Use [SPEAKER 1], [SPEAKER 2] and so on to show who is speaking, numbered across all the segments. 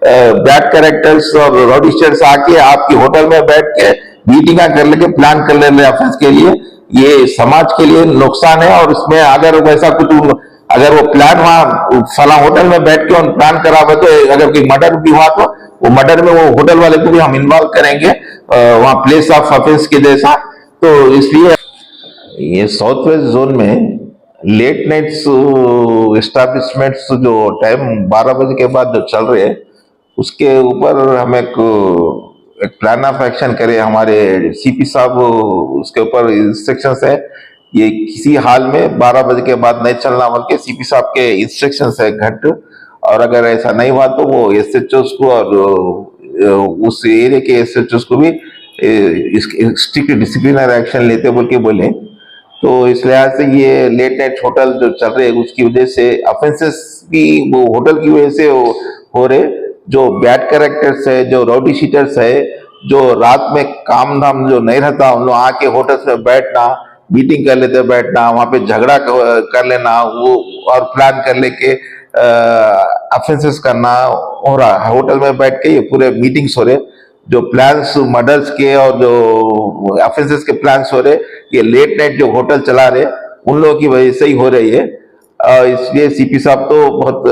[SPEAKER 1] Bad characters और रॉडिस्टर्स आके आपकी होटल में बैठ के मीटिंग कर लेके प्लान कर ले रहे ऑफेंस के लिए, ये समाज के लिए नुकसान है। और इसमें अगर वैसा कुछ अगर वो प्लान वहां फला होटल में बैठ के उन प्लान करा हुआ तो अगर कोई मर्डर भी हुआ तो वो मर्डर में वो होटल वाले को भी हम इन्वॉल्व करेंगे वहां प्लेस ऑफ ऑफेंस के जैसा। तो इसलिए ये साउथ वेस्ट जोन में लेट नाइट्स एस्टैब्लिशमेंट्स जो टाइम 12 बजे के बाद जो चल रहे हैं उसके ऊपर हम एक प्लान ऑफ एक्शन करें। हमारे सीपी साहब उसके ऊपर इंस्ट्रक्शंस है, ये किसी हाल में 12 बजे के बाद नहीं चलना बल्कि सीपी साहब के इंस्ट्रक्शंस है घंट। और अगर ऐसा नहीं हुआ तो वो एसएचओ को और उस एरिया के एसएचओ को भी स्ट्रिक्ट डिसिप्लिनरी एक्शन लेते बोल के बोले। तो इस लिहाज से ये लेट नाइट होटल जो चल रहे हैं उसकी वजह से ऑफेंसेस भी वो होटल की वजह से हो रहे। जो बैड कैरेक्टर्स है, जो राउडी शीटर्स है, जो रात में काम धाम जो नहीं रहता उन लोग आके होटल्स में बैठना, मीटिंग कर लेते बैठना, वहां पे झगड़ा कर लेना वो और प्लान कर लेके ऑफेंसेस करना हो रहा है। होटल में बैठ के ये पूरे मीटिंग्स हो रहे, जो प्लान्स मर्डर्स के और जो ऑफेंसेस के प्लान्स हो रहे ये लेट नाइट जो होटल चला रहे उन लोगों की वजह से ही हो रही है। इसलिए सीपी साहब तो बहुत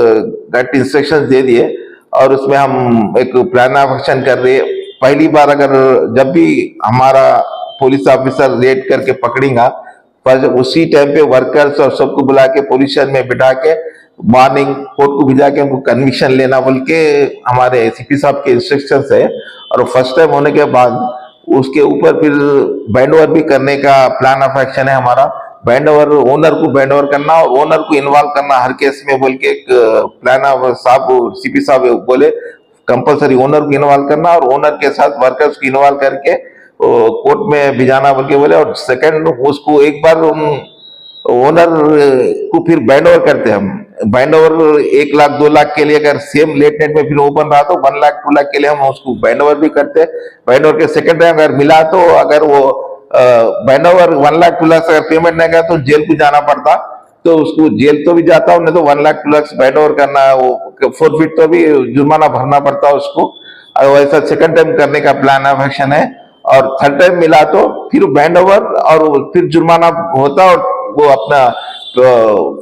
[SPEAKER 1] गट इंस्ट्रक्शंस दे दिए और उसमें हम एक प्लान ऑफ एक्शन कर रहे हैं। पहली बार अगर जब भी हमारा पुलिस ऑफिसर रेड करके पकड़ेगा पर उसी टाइम पे वर्कर्स और सबको बुला के पुलिस स्टेशन में बिठा के मॉर्निंग कोर्ट को भिजा के उनको कन्विक्शन लेना बोल के हमारे एसीपी साहब के इंस्ट्रक्शंस है। और फर्स्ट टाइम होने के बाद उसके ऊपर फिर बैंड ओवर भी करने का प्लान ऑफ एक्शन है हमारा। बैंड ओवर ओनर को बैंड ओवर करना और ओनर को इन्वॉल्व करना हर केस में बोल के एक प्लान ऑफ साहब सीपी साहब बोले कंपलसरी ओनर को इन्वॉल्व करना और ओनर के साथ वर्कर्स को इन्वॉल्व करके कोर्ट में भिजाना बोल के बोले। और सेकंड उसको एक बार ओनर को फिर बैंड ओवर करते हैं हम। बैंड ओवर 1 लाख 2 लाख के लिए अगर सेम लेट नाइट में फिर ओपन रहा तो 1 लाख 2 लाख के लिए हम उसको बैंड ओवर भी करते हैं। बैंड ओवर के सेकंड टाइम अगर मिला तो अगर वो बैंड ओवर 1 लाख 2 लाख अगर पेमेंट नहीं किया तो जेल को जाना पड़ता, तो उसको जेल तो भी जाता नहीं तो 1 लाख 2 लाख बैंड ओवर करना वो फोरफिट तो भी जुर्माना भरना पड़ता उसको। वैसा सेकंड टाइम करने का प्लान ऑफ एक्शन है। और थर्ड टाइम मिला तो फिर बैंड ओवर और फिर जुर्माना होता और वो अपना तो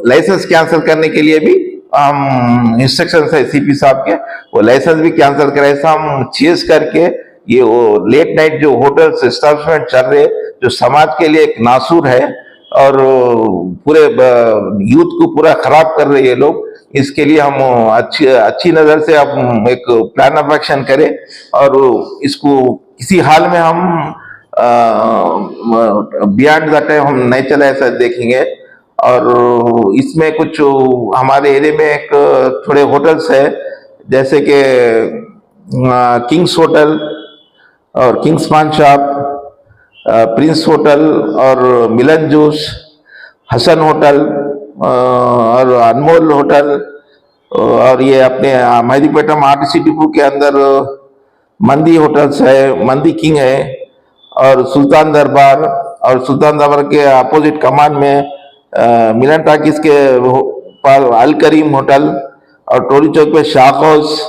[SPEAKER 1] लाइसेंस कैंसिल करने के लिए भी हम इंस्ट्रक्शन है सीपी साहब के, वो लाइसेंस भी कैंसिल करे। ऐसा हम चेज करके ये वो लेट नाइट जो होटल्स एस्टैब्लिशमेंट चल रहे जो समाज के लिए एक नासूर है और पूरे यूथ को पूरा खराब कर रहे ये लोग, इसके लिए हम अच्छी नजर से हम एक प्लान ऑफ एक्शन करें और इसको किसी हाल में हम बियॉन्ड द टाइम हम नहीं चले ऐसा देखेंगे। और इसमें कुछ हमारे एरिया में एक थोड़े होटल्स है जैसे कि किंग्स होटल और किंग्स पान शॉप, प्रिंस होटल और मिलन जूस, हसन होटल और अनमोल होटल और ये अपने मेहदीपेटम आरटीसी डिपो के अंदर मंदी होटल्स है, मंदी किंग है और सुल्तान दरबार। और सुल्तान दरबार के अपोजिट कमान में मिलन टाकिस के पास अल करीम होटल और टोली चौक पे शाख हाउस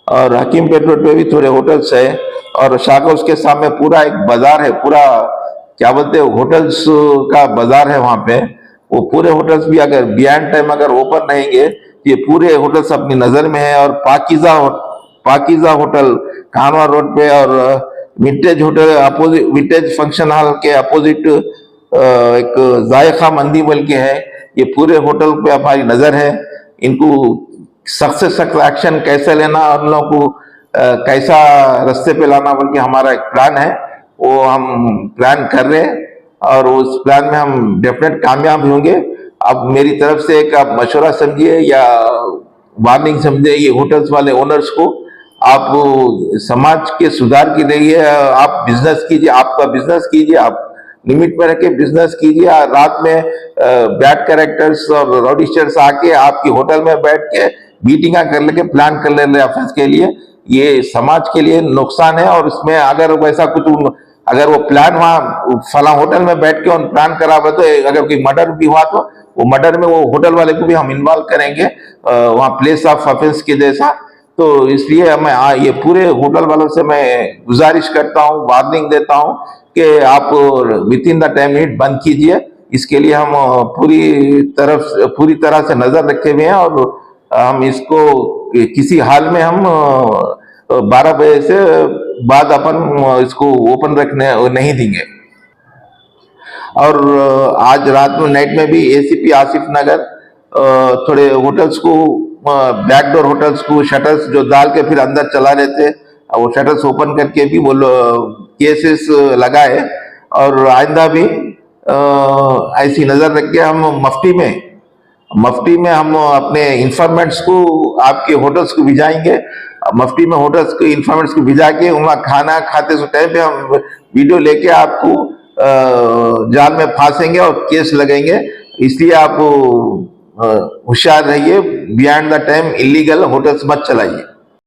[SPEAKER 1] और हकीम पेट रोड पे भी थोड़े होटल्स है। और शाख हाउस के सामने पूरा एक बाजार है, पूरा क्या बोलते हैं होटल्स का बाजार है वहां पे। वो पूरे होटल्स भी अगर बियॉन्ड टाइम अगर ओपन रहेंगे ये पूरे होटल्स अपनी नजर में है। और पाकीजा होटल कानवा रोड पे और vintage hotel opposite vintage function hall के अपोजिट एक जायका मंदी बोल के है, ये पूरे होटल पे हमारी नजर है। इनको सख्त से सख्त एक्शन कैसे लेना और उन लोगों को कैसा रास्ते पे लाना बोल के हमारा एक प्लान है, वो हम प्लान कर रहे हैं और उस प्लान में हम डेफिनेट कामयाब होंगे। अब मेरी तरफ से एक आप मशवरा समझिए या वार्निंग समझे ये होटल्स वाले ओनर्स को, आप समाज के सुधार के लिए आप बिजनेस कीजिए, आपका बिजनेस कीजिए, आप लिमिट में रख के बिजनेस कीजिए। रात में बैड कैरेक्टर्स और रॉडिस्टर्स आके आपकी होटल में बैठ के मीटिंग कर लेके प्लान कर ले रहे ऑफिस के लिए, ये समाज के लिए नुकसान है। और इसमें अगर वैसा कुछ अगर वो प्लान वहां फला होटल में बैठ के प्लान करा हुआ तो अगर कोई मर्डर भी हुआ तो वो मर्डर में वो होटल वाले को भी हम इन्वॉल्व करेंगे वहां प्लेस ऑफ ऑफेंस के जैसा। तो इसलिए मैं ये पूरे होटल वालों से मैं गुजारिश करता हूँ, वार्निंग देता हूँ कि आप विद इन द 10 मिनट बंद कीजिए। इसके लिए हम पूरी तरह से नजर रखे हुए हैं और हम इसको किसी हाल में हम 12 बजे से बाद अपन इसको ओपन रखने नहीं देंगे। और आज रात में नाइट में भी एसीपी आसिफ नगर थोड़े होटल्स को बैकडोर होटल्स को शटर्स जो डाल के फिर अंदर चला रहे थे, वो शटर्स ओपन करके भी वो केसेस लगाए। और आइंदा भी ऐसी नजर रख के हम मफ्टी में हम अपने इंफॉर्मेंट्स को आपके होटल्स को भिजाएंगे। मफ्टी में होटल्स के इंफॉर्मेंट्स को भिजा के वहाँ खाना खाते उस टाइम पे हम वीडियो लेके आपको जाल में फांसेंगे और केस लगेंगे। इसलिए आप होशियार रहिए, beyond the time illegal hotels मत चलाइए।